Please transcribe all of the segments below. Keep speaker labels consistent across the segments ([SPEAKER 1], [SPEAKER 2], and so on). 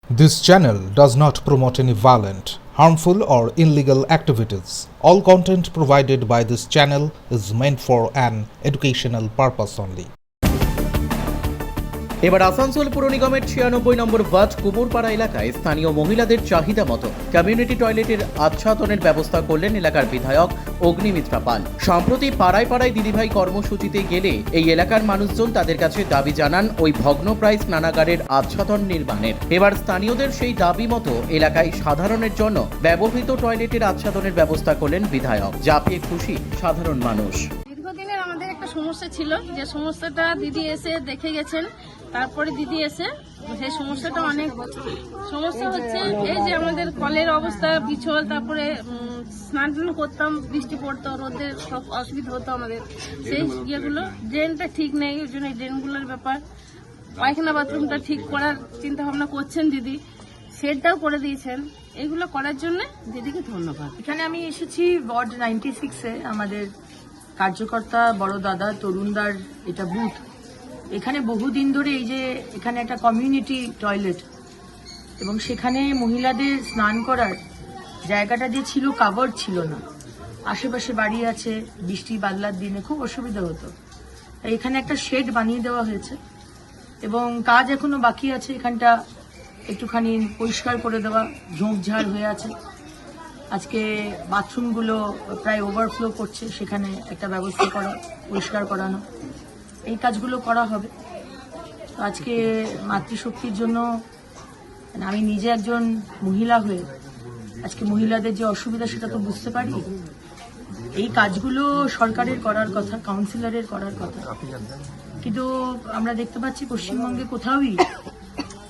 [SPEAKER 1] This channel does not promote any violent, harmful, or illegal activities. All content provided by this channel is meant for an educational purpose only.
[SPEAKER 2] এবার আসানসোল পুর নিগমের ৯৬ নম্বর word Kumorpara এলাকায় স্থানীয় মহিলাদের চাহিদা মতো community টয়লেটের আচ্ছাদনের ব্যবস্থা করলেন এলাকার বিধায়ক অগ্নিমিত্রা পাল। সম্প্রতি পাড়ায় পাড়ায় দিদিভাই কর্মসূচিতে গেলে এই এলাকার মানুষজন তাদের কাছে দাবি জানান ওই ভগ্নপ্রায় স্নানাগারের আচ্ছাদন নির্মাণের। এবার স্থানীয়দের সেই দাবি মতো এলাকায় সাধারণের জন্য ব্যবহৃত টয়লেটের আচ্ছাদনের ব্যবস্থা করলেন বিধায়ক, যা পেয়ে খুশি সাধারণ মানুষ।
[SPEAKER 3] দীর্ঘদিনের আমাদের একটা সমস্যা ছিল, যে সমস্যাটা দিদি এসে দেখে গেছেন। তারপরে দিদি এসে সেই সমস্যাটা অনেক সমস্যা হচ্ছে, এই যে আমাদের কলের অবস্থা পিছল, তারপরে স্নান টান করতাম, বৃষ্টি পড়তো, রোদের সব অসুবিধা হতো আমাদের। সেই ইয়েগুলো ড্রেনটা ঠিক নেই, ওই জন্য ড্রেনগুলোর ব্যাপার। পায়খানা বাথরুমটা ঠিক করার চিন্তা ভাবনা করছেন দিদি, সেটাও করে দিয়েছেন। এগুলো করার জন্য দিদিকে ধন্যবাদ।
[SPEAKER 4] এখানে আমি এসেছি ওয়ার্ড 96-এ, আমাদের কার্যকর্তা বড় দাদা তরুণদার এটা বুথ। এখানে বহুদিন ধরে এই যে এখানে একটা কমিউনিটি টয়লেট এবং সেখানে মহিলাদের স্নান করার জায়গাটা যে ছিল কাভার্ড ছিল না, আশেপাশে বাড়ি আছে, বৃষ্টি বাদলার দিনে খুব অসুবিধা হতো। তাই এখানে একটা শেড বানিয়ে দেওয়া হয়েছে এবং কাজ এখনো বাকি আছে। এখানটা একটুখানি পরিষ্কার করে দেওয়া, ঝোপঝাড় হয়ে আছে। আজকে বাথরুমগুলো প্রায় ওভারফ্লো করছে, সেখানে একটা ব্যবস্থা করা, পরিষ্কার করানো, এই কাজগুলো করা হবে। তো আজকে মাতৃশক্তির জন্য আমি নিজে একজন মহিলা হয়ে আজকে মহিলাদের যে অসুবিধা সেটা তো বুঝতে পারি। এই কাজগুলো সরকারের করার কথা, কাউন্সিলরের করার কথা, কিন্তু আমরা দেখতে পাচ্ছি পশ্চিমবঙ্গে কোথাওই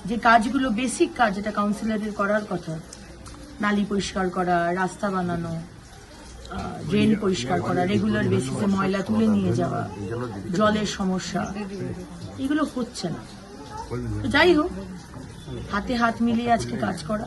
[SPEAKER 4] যে কাজগুলো বেসিক কাজ যেটা কাউন্সিলরের করার কথা, নালী পরিষ্কার করা, রাস্তা বানানো, ড্রেন পরিষ্কার করা, রেগুলার বেসিসে ময়লা তুলে নিয়ে যাওয়া, জলের সমস্যা, এগুলো হচ্ছে না। তো যাই হোক, হাতে হাত মিলিয়ে আজকে কাজ করা,